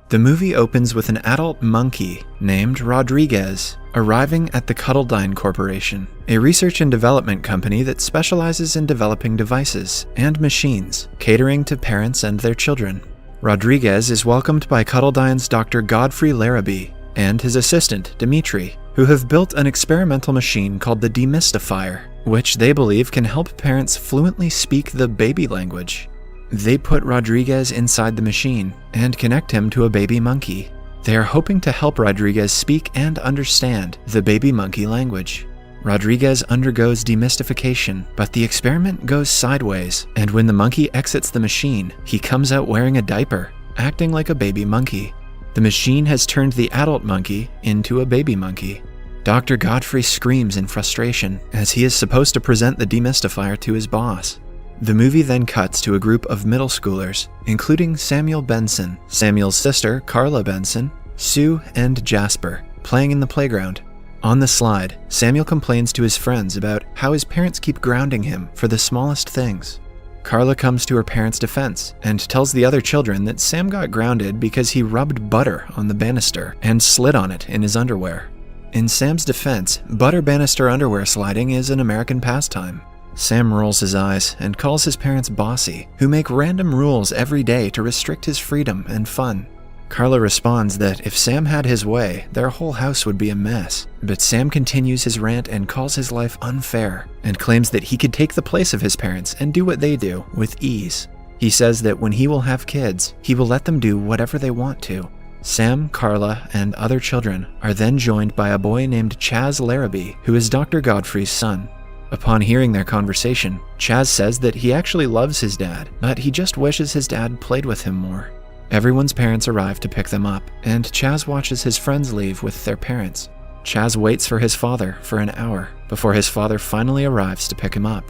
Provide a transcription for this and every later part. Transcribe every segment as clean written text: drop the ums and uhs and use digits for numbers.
The movie opens with an adult monkey named Rodriguez arriving at the Cuddledyne Corporation, a research and development company that specializes in developing devices and machines catering to parents and their children. Rodriguez is welcomed by Cuddledyne's Dr. Godfrey Larrabee and his assistant, Dimitri, who have built an experimental machine called the Demystifier, which they believe can help parents fluently speak the baby language. They put Rodriguez inside the machine and connect him to a baby monkey. They are hoping to help Rodriguez speak and understand the baby monkey language. Rodriguez undergoes demystification, but the experiment goes sideways, and when the monkey exits the machine, he comes out wearing a diaper, acting like a baby monkey. The machine has turned the adult monkey into a baby monkey. Dr. Godfrey screams in frustration as he is supposed to present the Demystifier to his boss. The movie then cuts to a group of middle schoolers, including Samuel Benson, Samuel's sister Carla Benson, Sue, and Jasper, playing in the playground. On the slide, Samuel complains to his friends about how his parents keep grounding him for the smallest things. Carla comes to her parents' defense and tells the other children that Sam got grounded because he rubbed butter on the banister and slid on it in his underwear. In Sam's defense, butter banister underwear sliding is an American pastime. Sam rolls his eyes and calls his parents bossy, who make random rules every day to restrict his freedom and fun. Carla responds that if Sam had his way, their whole house would be a mess, but Sam continues his rant and calls his life unfair, and claims that he could take the place of his parents and do what they do with ease. He says that when he will have kids, he will let them do whatever they want to. Sam, Carla, and other children are then joined by a boy named Chaz Larrabee, who is Dr. Godfrey's son. Upon hearing their conversation, Chaz says that he actually loves his dad, but he just wishes his dad played with him more. Everyone's parents arrive to pick them up, and Chaz watches his friends leave with their parents. Chaz waits for his father for an hour before his father finally arrives to pick him up.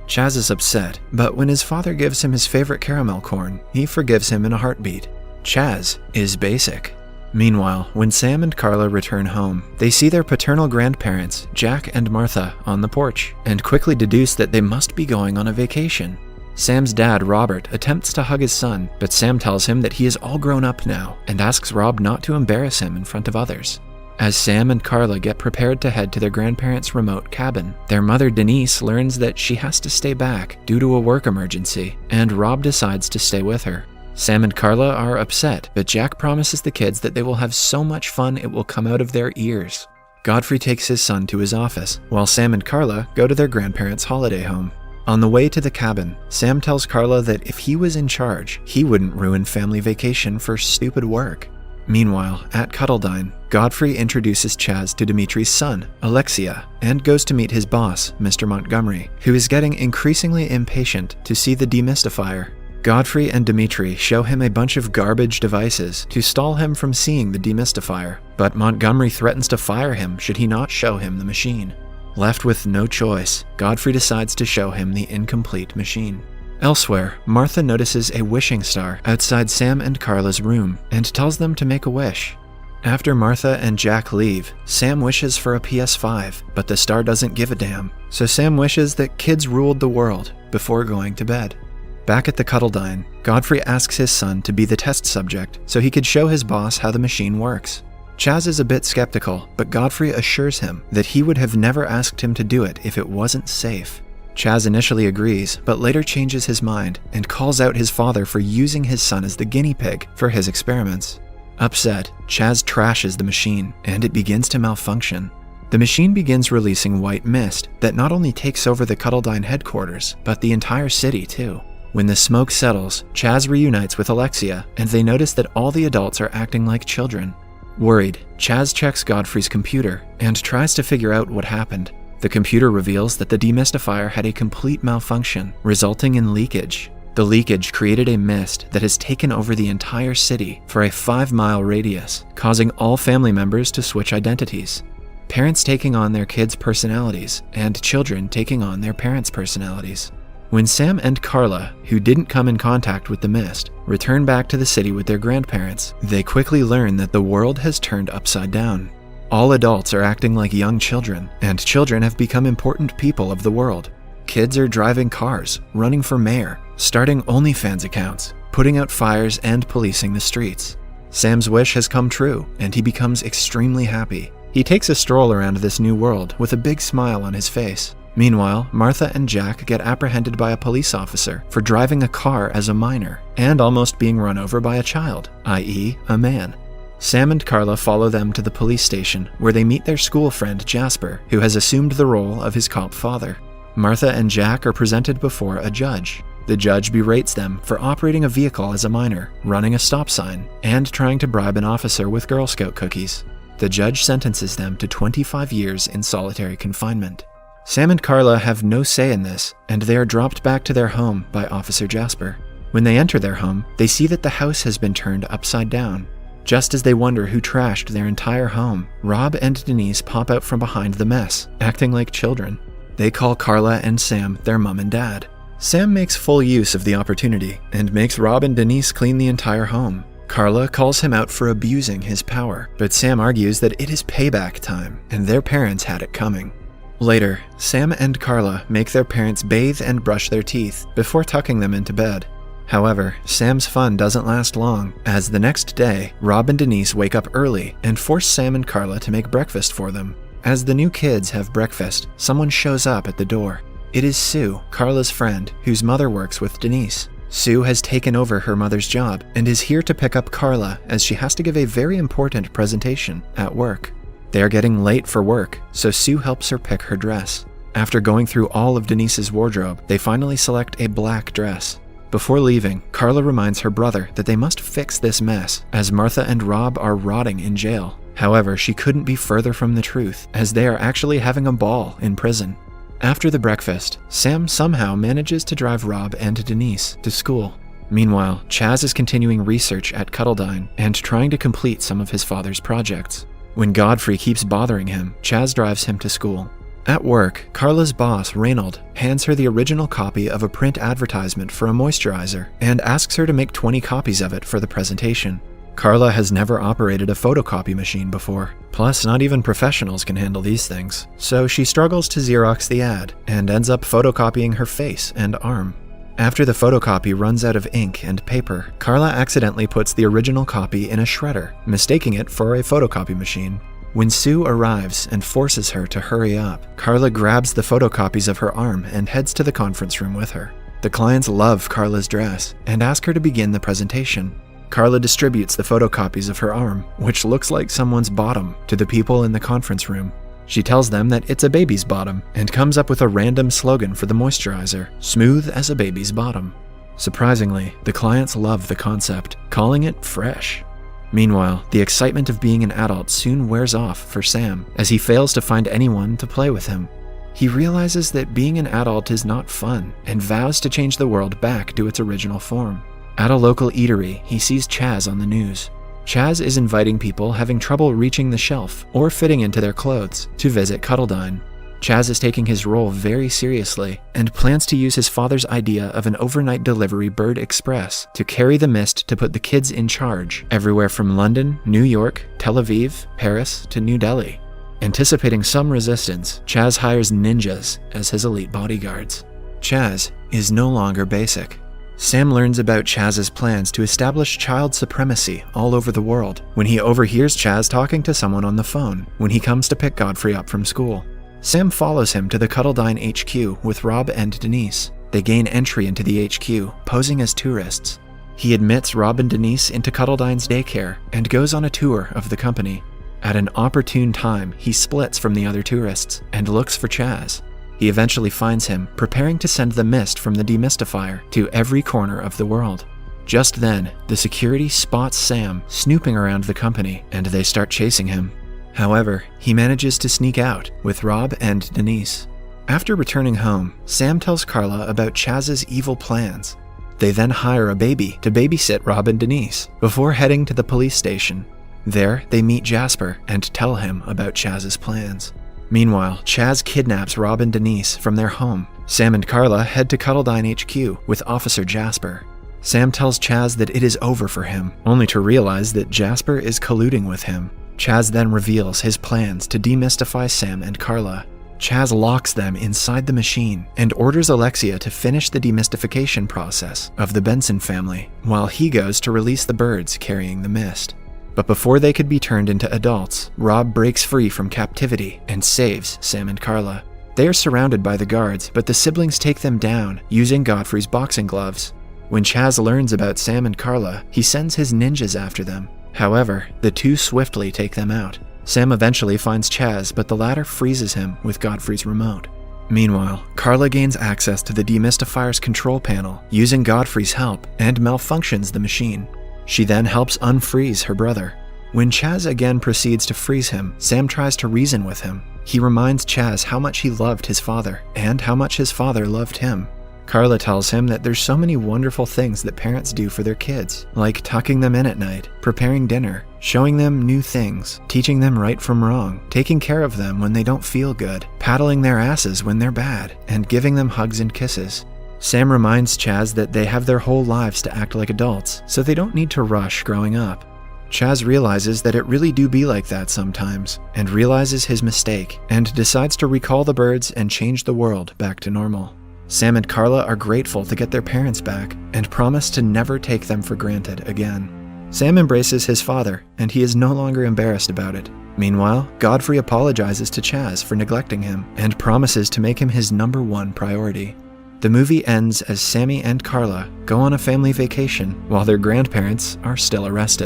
Chaz is upset, but when his father gives him his favorite caramel corn, he forgives him in a heartbeat. Chaz is basic. Meanwhile, when Sam and Carla return home, they see their paternal grandparents, Jack and Martha, on the porch, and quickly deduce that they must be going on a vacation. Sam's dad, Robert, attempts to hug his son, but Sam tells him that he is all grown up now and asks Rob not to embarrass him in front of others. As Sam and Carla get prepared to head to their grandparents' remote cabin, their mother Denise learns that she has to stay back due to a work emergency, and Rob decides to stay with her. Sam and Carla are upset, but Jack promises the kids that they will have so much fun it will come out of their ears. Godfrey takes his son to his office, while Sam and Carla go to their grandparents' holiday home. On the way to the cabin, Sam tells Carla that if he was in charge, he wouldn't ruin family vacation for stupid work. Meanwhile, at Cuddledyne, Godfrey introduces Chaz to Dimitri's son, Alexia, and goes to meet his boss, Mr. Montgomery, who is getting increasingly impatient to see the Demystifier. Godfrey and Dimitri show him a bunch of garbage devices to stall him from seeing the Demystifier, but Montgomery threatens to fire him should he not show him the machine. Left with no choice, Godfrey decides to show him the incomplete machine. Elsewhere, Martha notices a wishing star outside Sam and Carla's room and tells them to make a wish. After Martha and Jack leave, Sam wishes for a PS5, but the star doesn't give a damn, so Sam wishes that kids ruled the world before going to bed. Back at the Cuddledyne, Godfrey asks his son to be the test subject so he could show his boss how the machine works. Chaz is a bit skeptical, but Godfrey assures him that he would have never asked him to do it if it wasn't safe. Chaz initially agrees, but later changes his mind and calls out his father for using his son as the guinea pig for his experiments. Upset, Chaz trashes the machine, and it begins to malfunction. The machine begins releasing white mist that not only takes over the Cuddledyne headquarters, but the entire city too. When the smoke settles, Chaz reunites with Alexia, and they notice that all the adults are acting like children. Worried, Chaz checks Godfrey's computer and tries to figure out what happened. The computer reveals that the Demystifier had a complete malfunction, resulting in leakage. The leakage created a mist that has taken over the entire city for a 5-mile radius, causing all family members to switch identities. Parents taking on their kids' personalities, and children taking on their parents' personalities. When Sam and Carla, who didn't come in contact with the mist, return back to the city with their grandparents, they quickly learn that the world has turned upside down. All adults are acting like young children, and children have become important people of the world. Kids are driving cars, running for mayor, starting OnlyFans accounts, putting out fires and policing the streets. Sam's wish has come true, and he becomes extremely happy. He takes a stroll around this new world with a big smile on his face. Meanwhile, Martha and Jack get apprehended by a police officer for driving a car as a minor and almost being run over by a child, i.e., a man. Sam and Carla follow them to the police station where they meet their school friend Jasper, who has assumed the role of his cop father. Martha and Jack are presented before a judge. The judge berates them for operating a vehicle as a minor, running a stop sign, and trying to bribe an officer with Girl Scout cookies. The judge sentences them to 25 years in solitary confinement. Sam and Carla have no say in this, and they are dropped back to their home by Officer Jasper. When they enter their home, they see that the house has been turned upside down. Just as they wonder who trashed their entire home, Rob and Denise pop out from behind the mess, acting like children. They call Carla and Sam their mom and dad. Sam makes full use of the opportunity and makes Rob and Denise clean the entire home. Carla calls him out for abusing his power, but Sam argues that it is payback time, and their parents had it coming. Later, Sam and Carla make their parents bathe and brush their teeth before tucking them into bed. However, Sam's fun doesn't last long, as the next day, Rob and Denise wake up early and force Sam and Carla to make breakfast for them. As the new kids have breakfast, someone shows up at the door. It is Sue, Carla's friend, whose mother works with Denise. Sue has taken over her mother's job and is here to pick up Carla as she has to give a very important presentation at work. They are getting late for work, so Sue helps her pick her dress. After going through all of Denise's wardrobe, they finally select a black dress. Before leaving, Carla reminds her brother that they must fix this mess, as Martha and Rob are rotting in jail. However, she couldn't be further from the truth, as they are actually having a ball in prison. After the breakfast, Sam somehow manages to drive Rob and Denise to school. Meanwhile, Chaz is continuing research at Cuddledine and trying to complete some of his father's projects. When Godfrey keeps bothering him, Chaz drives him to school. At work, Carla's boss, Reynold, hands her the original copy of a print advertisement for a moisturizer and asks her to make 20 copies of it for the presentation. Carla has never operated a photocopy machine before, plus not even professionals can handle these things, so she struggles to Xerox the ad and ends up photocopying her face and arm. After the photocopy runs out of ink and paper, Carla accidentally puts the original copy in a shredder, mistaking it for a photocopy machine. When Sue arrives and forces her to hurry up, Carla grabs the photocopies of her arm and heads to the conference room with her. The clients love Carla's dress and ask her to begin the presentation. Carla distributes the photocopies of her arm, which looks like someone's bottom, to the people in the conference room. She tells them that it's a baby's bottom and comes up with a random slogan for the moisturizer, smooth as a baby's bottom. Surprisingly, the clients love the concept, calling it fresh. Meanwhile, the excitement of being an adult soon wears off for Sam, as he fails to find anyone to play with him. He realizes that being an adult is not fun and vows to change the world back to its original form. At a local eatery, he sees Chaz on the news. Chaz is inviting people having trouble reaching the shelf or fitting into their clothes to visit Cuddledine. Chaz is taking his role very seriously and plans to use his father's idea of an overnight delivery bird express to carry the mist to put the kids in charge everywhere from London, New York, Tel Aviv, Paris to New Delhi. Anticipating some resistance, Chaz hires ninjas as his elite bodyguards. Chaz is no longer basic. Sam learns about Chaz's plans to establish child supremacy all over the world when he overhears Chaz talking to someone on the phone when he comes to pick Godfrey up from school. Sam follows him to the Cuddledine HQ with Rob and Denise. They gain entry into the HQ, posing as tourists. He admits Rob and Denise into Cuddledine's daycare and goes on a tour of the company. At an opportune time, he splits from the other tourists and looks for Chaz. He eventually finds him, preparing to send the mist from the demystifier to every corner of the world. Just then, the security spots Sam snooping around the company, and they start chasing him. However, he manages to sneak out with Rob and Denise. After returning home, Sam tells Carla about Chaz's evil plans. They then hire a baby to babysit Rob and Denise before heading to the police station. There, they meet Jasper and tell him about Chaz's plans. Meanwhile, Chaz kidnaps Rob and Denise from their home. Sam and Carla head to Cuddledine HQ with Officer Jasper. Sam tells Chaz that it is over for him, only to realize that Jasper is colluding with him. Chaz then reveals his plans to demystify Sam and Carla. Chaz locks them inside the machine and orders Alexia to finish the demystification process of the Benson family, while he goes to release the birds carrying the mist. But before they could be turned into adults, Rob breaks free from captivity and saves Sam and Carla. They are surrounded by the guards, but the siblings take them down using Godfrey's boxing gloves. When Chaz learns about Sam and Carla, he sends his ninjas after them. However, the two swiftly take them out. Sam eventually finds Chaz, but the latter freezes him with Godfrey's remote. Meanwhile, Carla gains access to the demystifier's control panel using Godfrey's help and malfunctions the machine. She then helps unfreeze her brother. When Chaz again proceeds to freeze him, Sam tries to reason with him. He reminds Chaz how much he loved his father and how much his father loved him. Carla tells him that there's so many wonderful things that parents do for their kids, like tucking them in at night, preparing dinner, showing them new things, teaching them right from wrong, taking care of them when they don't feel good, paddling their asses when they're bad, and giving them hugs and kisses. Sam reminds Chaz that they have their whole lives to act like adults, so they don't need to rush growing up. Chaz realizes that it really do be like that sometimes, and realizes his mistake, and decides to recall the birds and change the world back to normal. Sam and Carla are grateful to get their parents back and promise to never take them for granted again. Sam embraces his father, and he is no longer embarrassed about it. Meanwhile, Godfrey apologizes to Chaz for neglecting him and promises to make him his #1 priority. The movie ends as Sammy and Carla go on a family vacation while their grandparents are still arrested.